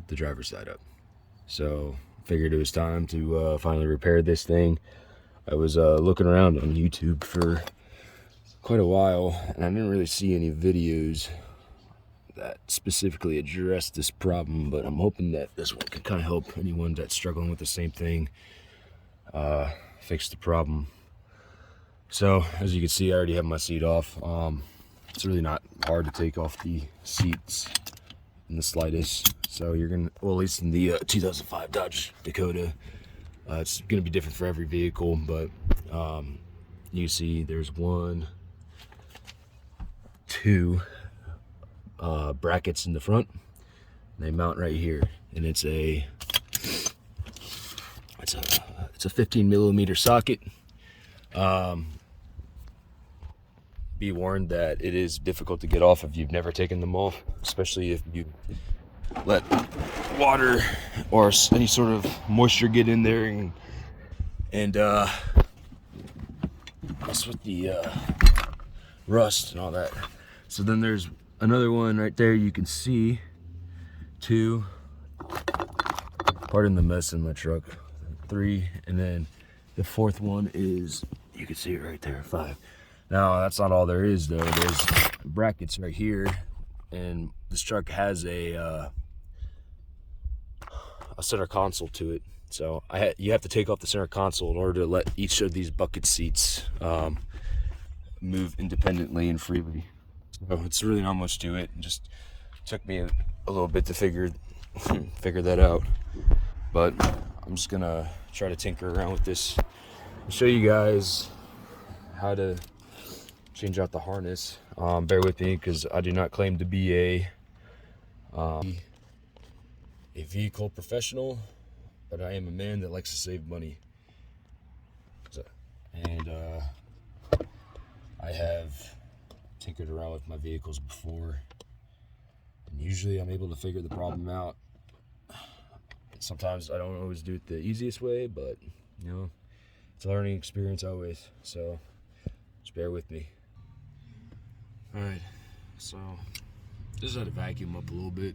the driver's side up. So figured it was time to finally repair this thing. I was looking around on YouTube for quite a while, and I didn't really see any videos that specifically address this problem, but I'm hoping that this one can kind of help anyone that's struggling with the same thing fix the problem. So as you can see, I already have my seat off. It's really not hard to take off the seats in the slightest. So you're gonna, well, at least in the 2005 Dodge Dakota, it's gonna be different for every vehicle, but you see there's 1, 2 brackets in the front. They mount right here, and it's a 15 millimeter socket. Be warned that it is difficult to get off if you've never taken them off, especially if you let water or any sort of moisture get in there and mess with the rust and all that. So then there's another one right there you can see, 2, pardon the mess in my truck, 3, and then the 4th one is, you can see it right there, 5. Now that's not all there is though. There's brackets right here, and this truck has a center console to it. So you have to take off the center console in order to let each of these bucket seats move independently and freely. So it's really not much to it. It just took me a little bit to figure that out. But I'm just gonna try to tinker around with this and show you guys how to change out the harness. Bear with me, because I do not claim to be a vehicle professional, but I am a man that likes to save money. And I have tinkered around with my vehicles before, and usually I'm able to figure the problem out. Sometimes I don't always do it the easiest way, but you know, it's a learning experience always, so just bear with me. Alright, so just had to vacuum up a little bit.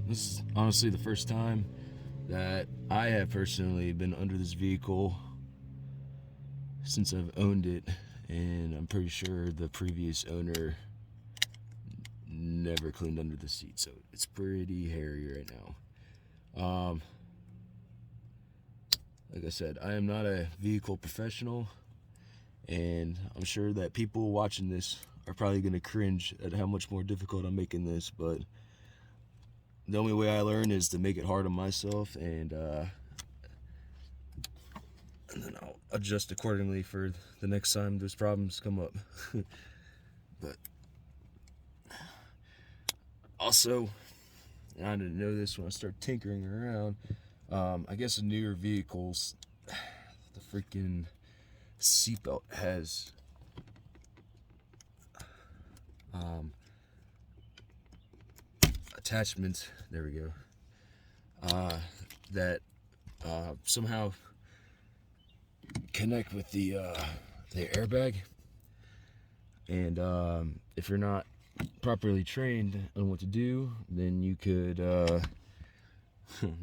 This is honestly the first time that I have personally been under this vehicle since I've owned it, and I'm pretty sure the previous owner never cleaned under the seat, so it's pretty hairy right now. Like I said, I am not a vehicle professional, and I'm sure that people watching this are probably going to cringe at how much more difficult I'm making this, but the only way I learn is to make it hard on myself, and then I'll adjust accordingly for the next time those problems come up. But also, and I didn't know this when I started tinkering around, I guess in newer vehicles, the freaking seatbelt has attachments, there we go, that somehow connect with the airbag, and if you're not properly trained on what to do, then you could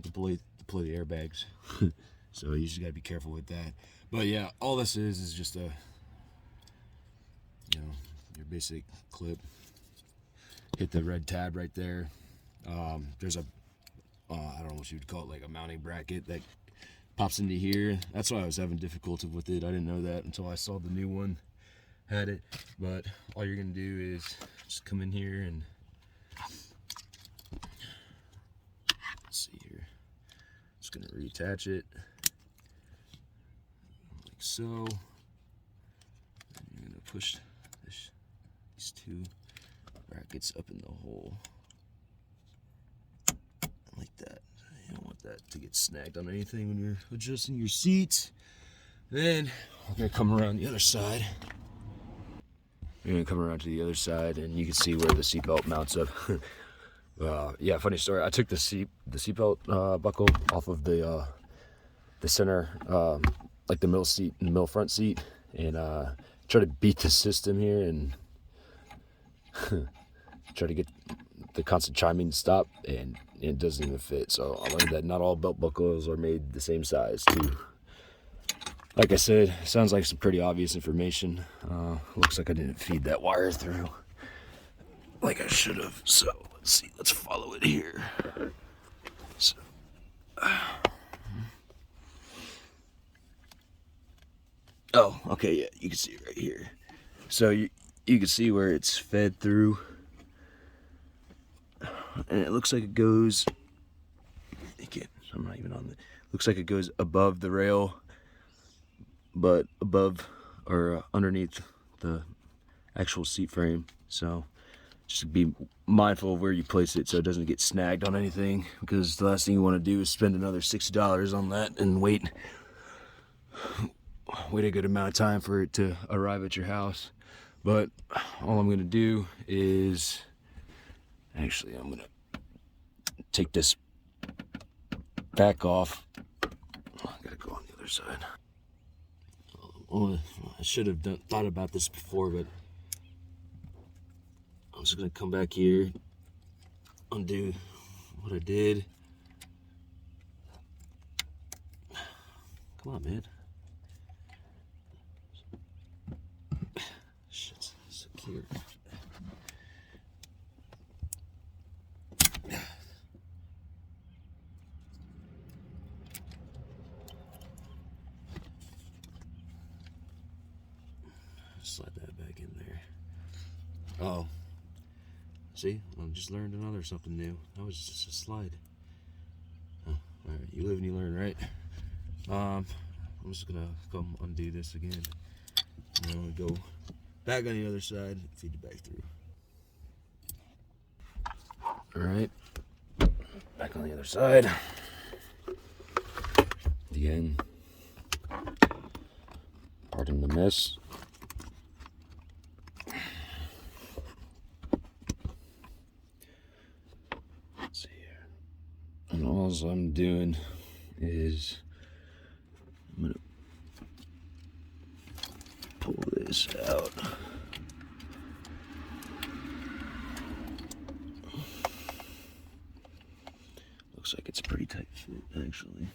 deploy the airbags. So you just gotta be careful with that. But yeah, all this is just a, your basic clip. Hit the red tab right there. There's a I don't know what you would call it, like a mounting bracket that pops into here. That's why I was having difficulty with it. I didn't know that until I saw the new one had it. But all you're gonna do is just come in here and let's see here. Just gonna reattach it like so. And you're gonna push these 2 brackets up in the hole like that. You don't want that to get snagged on anything when you're adjusting your seats. Then we're gonna come around the other side. We're gonna come around to the other side, and you can see where the seatbelt mounts up. Yeah, funny story. I took the seatbelt buckle off of the center, like the middle front seat, and try to beat the system here and try to get the constant chiming to stop, and it doesn't even fit. So I learned that not all belt buckles are made the same size too. Like I said, sounds like some pretty obvious information. Looks like I didn't feed that wire through like I should have. So let's see, let's follow it here. So, oh, okay, yeah, you can see it right here. So you can see where it's fed through, and it looks like it goes. Again, I'm not even on the. Looks like it goes above the rail, but above or underneath the actual seat frame. So just be mindful of where you place it so it doesn't get snagged on anything, because the last thing you want to do is spend another $60 on that and wait a good amount of time for it to arrive at your house. But all I'm gonna do is, actually, I'm gonna take this back off. I gotta go on the other side. I should have thought about this before, but I'm just gonna come back here, undo what I did. Come on, man. Shit's secure. Slide that back in there. Oh, see, I just learned another something new. That was just a slide. Oh, all right, you live and you learn, right? I'm just gonna come undo this again, and then I'm gonna go back on the other side, feed it back through. All right, back on the other side. Again, pardon the mess. Let's see here. And all I'm doing is I'm gonna pull this out. Looks like it's a pretty tight fit, actually.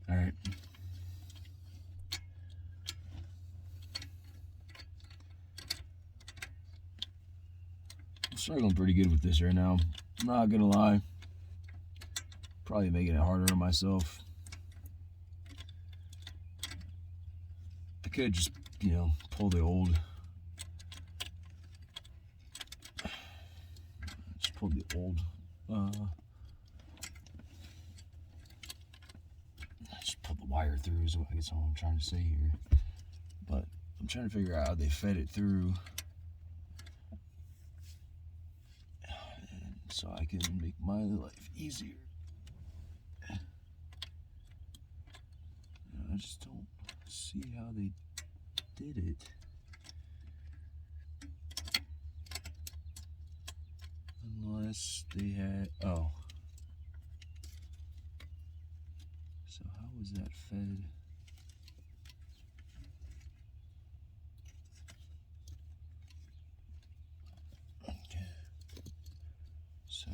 All right. I'm struggling pretty good with this right now. I'm not gonna lie. Probably making it harder on myself. I could just, pull the old. Just pull the old. Just pull the wire through is what I guess all I'm trying to say here. But I'm trying to figure out how they fed it through, and so I can make my life easier. I just don't see how they did it. Unless they had, oh. So how was that fed? Okay. So,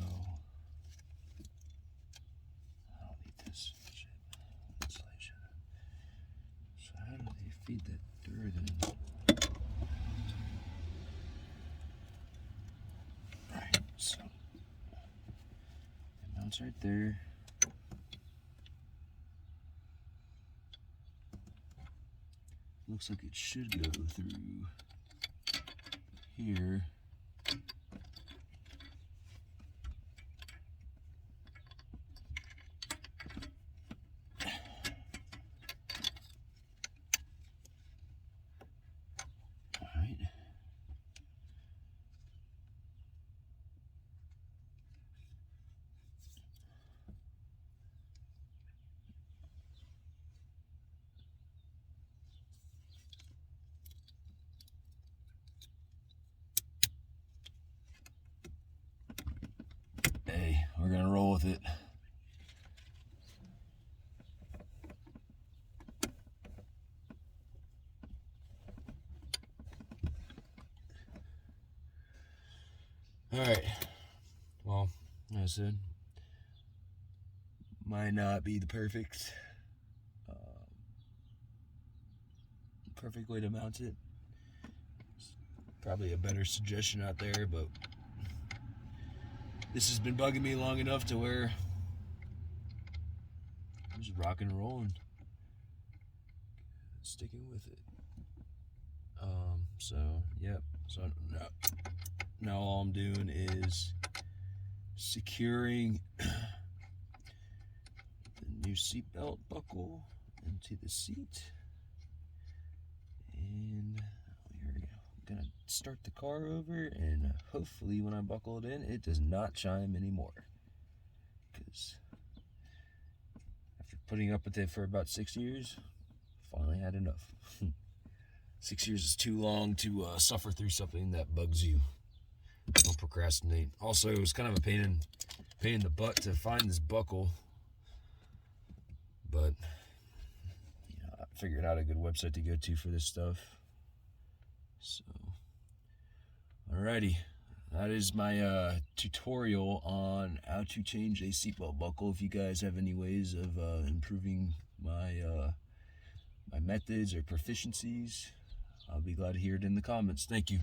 I don't need this shit. Insulation. So how do they feed that through then? It's right there. Looks like it should go through here. All right. Hey, we're gonna roll with it. All right. Well, as I said, might not be the perfect way to mount it. It's probably a better suggestion out there, but this has been bugging me long enough to where I'm just rocking and rolling, sticking with it. So yep. So now all I'm doing is securing the new seatbelt buckle into the seat, and here we go. I'm gonna start the car over, and hopefully when I buckle it in, it does not chime anymore, because after putting up with it for about 6 years, finally had enough. 6 years is too long to suffer through something that bugs you. Don't procrastinate. Also, it was kind of a pain in the butt to find this buckle, but you know, I figured out a good website to go to for this stuff. So, alrighty, that is my tutorial on how to change a seatbelt buckle. If you guys have any ways of improving my my methods or proficiencies, I'll be glad to hear it in the comments. Thank you.